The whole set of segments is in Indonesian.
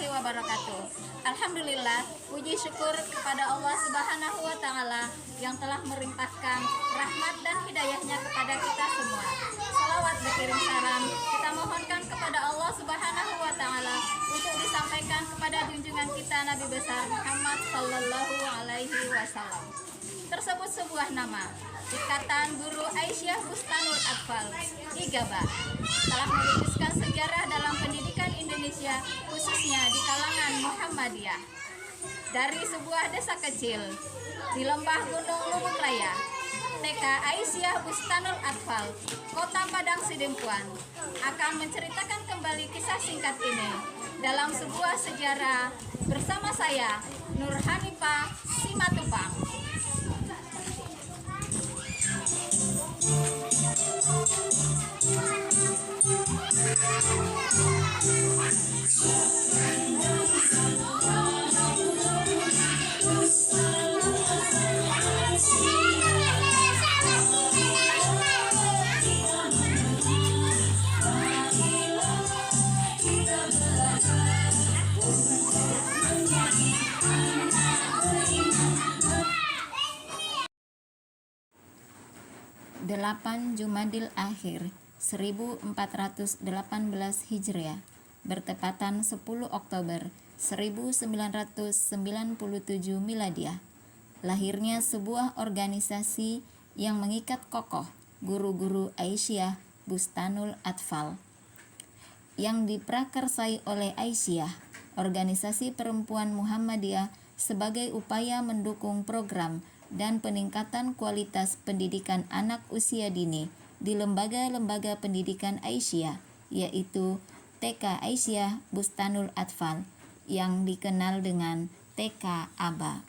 wabarakatuh. Alhamdulillah, puji syukur kepada Allah Subhanahu wa Ta'ala yang telah melimpahkan rahmat dan hidayahnya kepada kita semua. Salawat berkirim salam kita mohonkan kepada Allah Subhanahu wa Ta'ala untuk disampaikan kepada junjungan kita Nabi besar Muhammad Sallallahu Alaihi Wasallam. Tersebut sebuah nama, Ikatan Guru Aisyah Bustanul Atfal IGABA, telah melukiskan sejarah dalam pendidikan Indonesia, khususnya di kalangan Muhammadiyah. Dari sebuah desa kecil di lembah Gunung Lubuk Raya, TK Aisyah Bustanul Atfal, Kota Padang Sidempuan, akan menceritakan kembali kisah singkat ini dalam sebuah sejarah bersama saya, Nur Hanifah Simatupang. Jumadil Akhir 1418 Hijriah bertepatan 10 Oktober 1997 Miladiah. Lahirnya sebuah organisasi yang mengikat kokoh guru-guru Aisyah Bustanul Atfal yang diprakarsai oleh Aisyah, organisasi perempuan Muhammadiyah, sebagai upaya mendukung program dan peningkatan kualitas pendidikan anak usia dini di lembaga-lembaga pendidikan Aisyah, yaitu TK Aisyah Bustanul Atfal yang dikenal dengan TK ABA.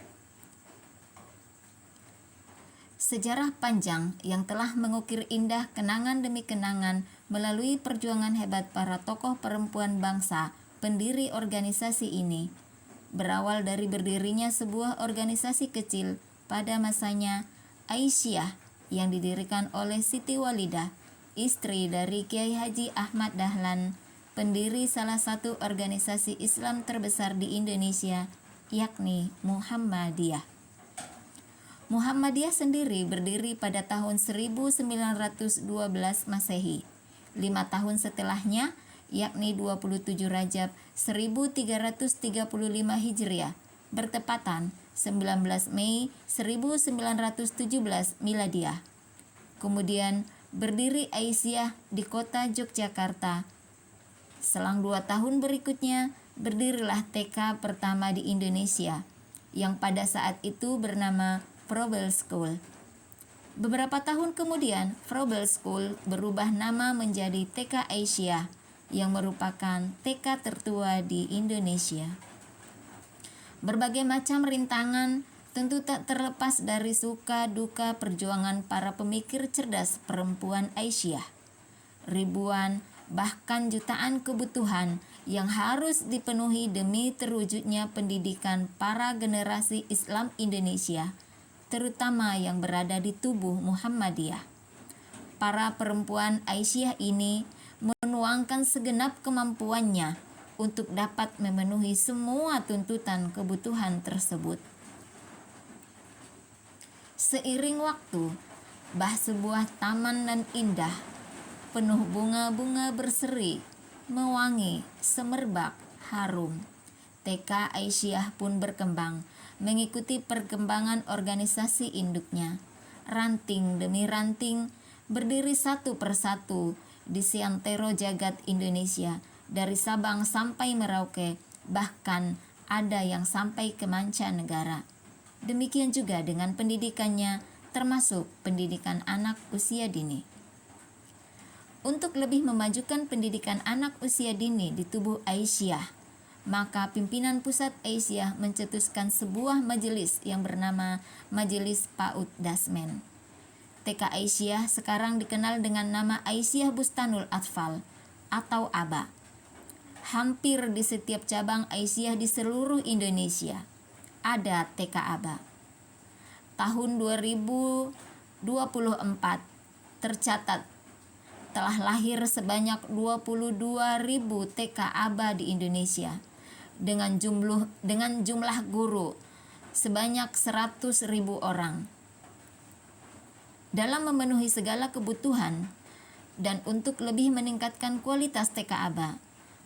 Sejarah panjang yang telah mengukir indah kenangan demi kenangan melalui perjuangan hebat para tokoh perempuan bangsa pendiri organisasi ini, berawal dari berdirinya sebuah organisasi kecil pada masanya Aisyah yang didirikan oleh Siti Walidah, istri dari Kiai Haji Ahmad Dahlan, pendiri salah satu organisasi Islam terbesar di Indonesia, yakni Muhammadiyah. Muhammadiyah sendiri berdiri pada tahun 1912 Masehi. 5 tahun setelahnya, yakni 27 Rajab 1335 Hijriah, bertepatan 19 Mei 1917 Miladiah. Kemudian berdiri Aisyah di kota Yogyakarta. Selang 2 tahun berikutnya, berdirilah TK pertama di Indonesia, yang pada saat itu bernama Froebel School. Beberapa tahun kemudian, Froebel School berubah nama menjadi TK Aisyah, yang merupakan TK tertua di Indonesia. Berbagai macam rintangan tentu tak terlepas dari suka duka perjuangan para pemikir cerdas perempuan Aisyah. Ribuan, bahkan jutaan kebutuhan yang harus dipenuhi demi terwujudnya pendidikan para generasi Islam Indonesia, terutama yang berada di tubuh Muhammadiyah. Para perempuan Aisyah ini menuangkan segenap kemampuannya untuk dapat memenuhi semua tuntutan kebutuhan tersebut. Seiring waktu, sebuah taman dan indah, penuh bunga-bunga berseri, mewangi, semerbak, harum. TK Aisyah pun berkembang, mengikuti perkembangan organisasi induknya. Ranting demi ranting, berdiri satu persatu di seantero jagat Indonesia, dari Sabang sampai Merauke, bahkan ada yang sampai ke mancanegara. Demikian juga dengan pendidikannya, termasuk pendidikan anak usia dini. Untuk lebih memajukan pendidikan anak usia dini di tubuh Aisyah, maka pimpinan pusat Aisyah mencetuskan sebuah majelis yang bernama Majelis PAUD Dasmen. TK Aisyah sekarang dikenal dengan nama Aisyah Bustanul Atfal atau ABA. Hampir di setiap cabang Aisyah di seluruh Indonesia ada TK ABA. Tahun 2024 tercatat telah lahir sebanyak 22.000 TK ABA di Indonesia, dengan jumlah guru sebanyak 100.000 orang. Dalam memenuhi segala kebutuhan dan untuk lebih meningkatkan kualitas TK Aba,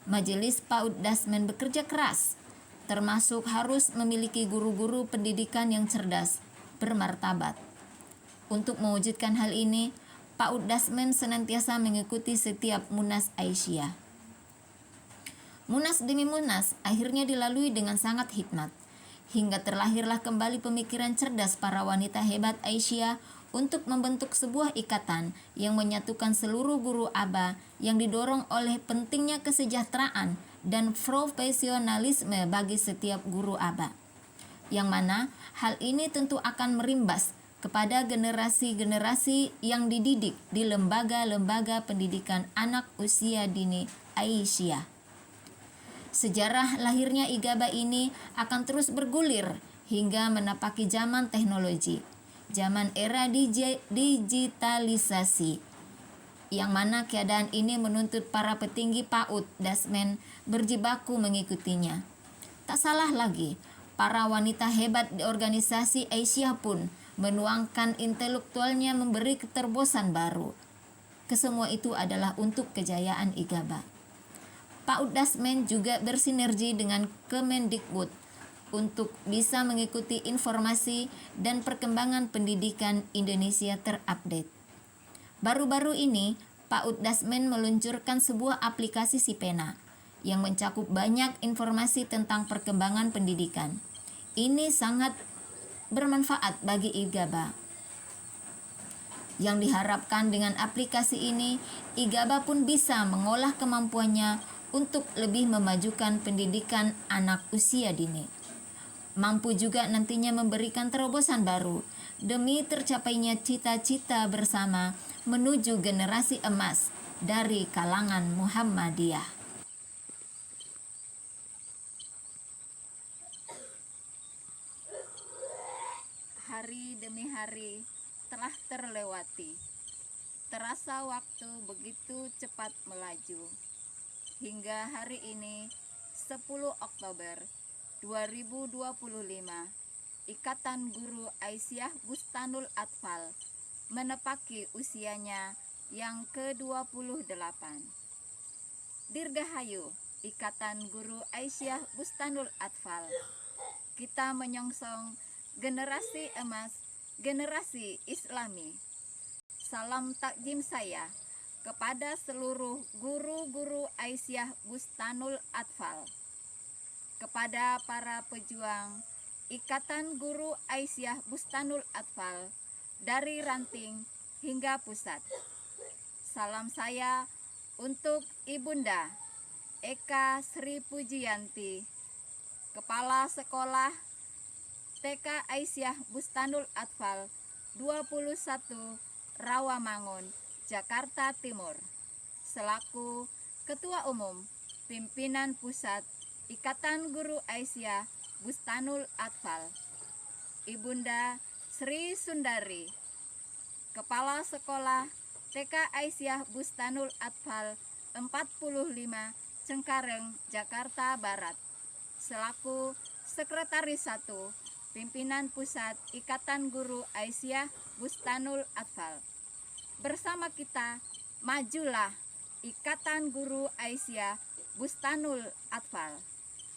Majelis PAUD Dasmen bekerja keras, termasuk harus memiliki guru-guru pendidikan yang cerdas, bermartabat. Untuk mewujudkan hal ini, PAUD Dasmen senantiasa mengikuti setiap Munas Aisyah. Munas demi Munas akhirnya dilalui dengan sangat hikmat, hingga terlahirlah kembali pemikiran cerdas para wanita hebat Aisyah untuk membentuk sebuah ikatan yang menyatukan seluruh guru Aba yang didorong oleh pentingnya kesejahteraan dan profesionalisme bagi setiap guru Aba. Yang mana hal ini tentu akan merimbas kepada generasi-generasi yang dididik di lembaga-lembaga pendidikan anak usia dini Aisyah. Sejarah lahirnya IGABA ini akan terus bergulir hingga menapaki zaman teknologi, zaman era digitalisasi, yang mana keadaan ini menuntut para petinggi PAUD Dasmen berjibaku mengikutinya. Tak salah lagi, para wanita hebat di organisasi Aisyah pun menuangkan intelektualnya memberi keterbosan baru. Kesemua itu adalah untuk kejayaan IGABA. PAUD Dasmen juga bersinergi dengan Kemendikbud untuk bisa mengikuti informasi dan perkembangan pendidikan Indonesia terupdate. Baru-baru ini, PAUD Dasmen meluncurkan sebuah aplikasi Sipena yang mencakup banyak informasi tentang perkembangan pendidikan. Ini sangat bermanfaat bagi IGABA. Yang diharapkan dengan aplikasi ini, IGABA pun bisa mengolah kemampuannya untuk lebih memajukan pendidikan anak usia dini. Mampu juga nantinya memberikan terobosan baru demi tercapainya cita-cita bersama menuju generasi emas dari kalangan Muhammadiyah. Hari demi hari telah terlewati. Terasa waktu begitu cepat melaju. Hingga hari ini 10 Oktober 2025, Ikatan Guru Aisyah Bustanul Atfal menepaki usianya yang ke-28. Dirgahayu Ikatan Guru Aisyah Bustanul Atfal. Kita menyongsong generasi emas, generasi Islami. Salam takjim saya kepada seluruh guru-guru Aisyah Bustanul Atfal. Kepada para pejuang Ikatan Guru Aisyah Bustanul Atfal dari ranting hingga pusat. Salam saya untuk Ibunda Eka Sri Pujiyanti, Kepala Sekolah TK Aisyah Bustanul Atfal 21 Rawamangun, Jakarta Timur, selaku Ketua Umum Pimpinan Pusat Ikatan Guru Aisyah Bustanul Atfal. Ibunda Sri Sundari, Kepala Sekolah TK Aisyah Bustanul Atfal 45 Cengkareng, Jakarta Barat, selaku Sekretaris 1 Pimpinan Pusat Ikatan Guru Aisyah Bustanul Atfal. Bersama kita, majulah Ikatan Guru Aisyah Bustanul Atfal.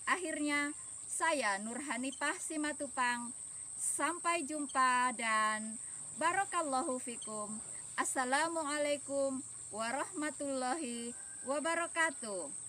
Akhirnya, saya Nurhanipah Simatupang. Sampai jumpa dan barakallahu fikum. Assalamualaikum warahmatullahi wabarakatuh.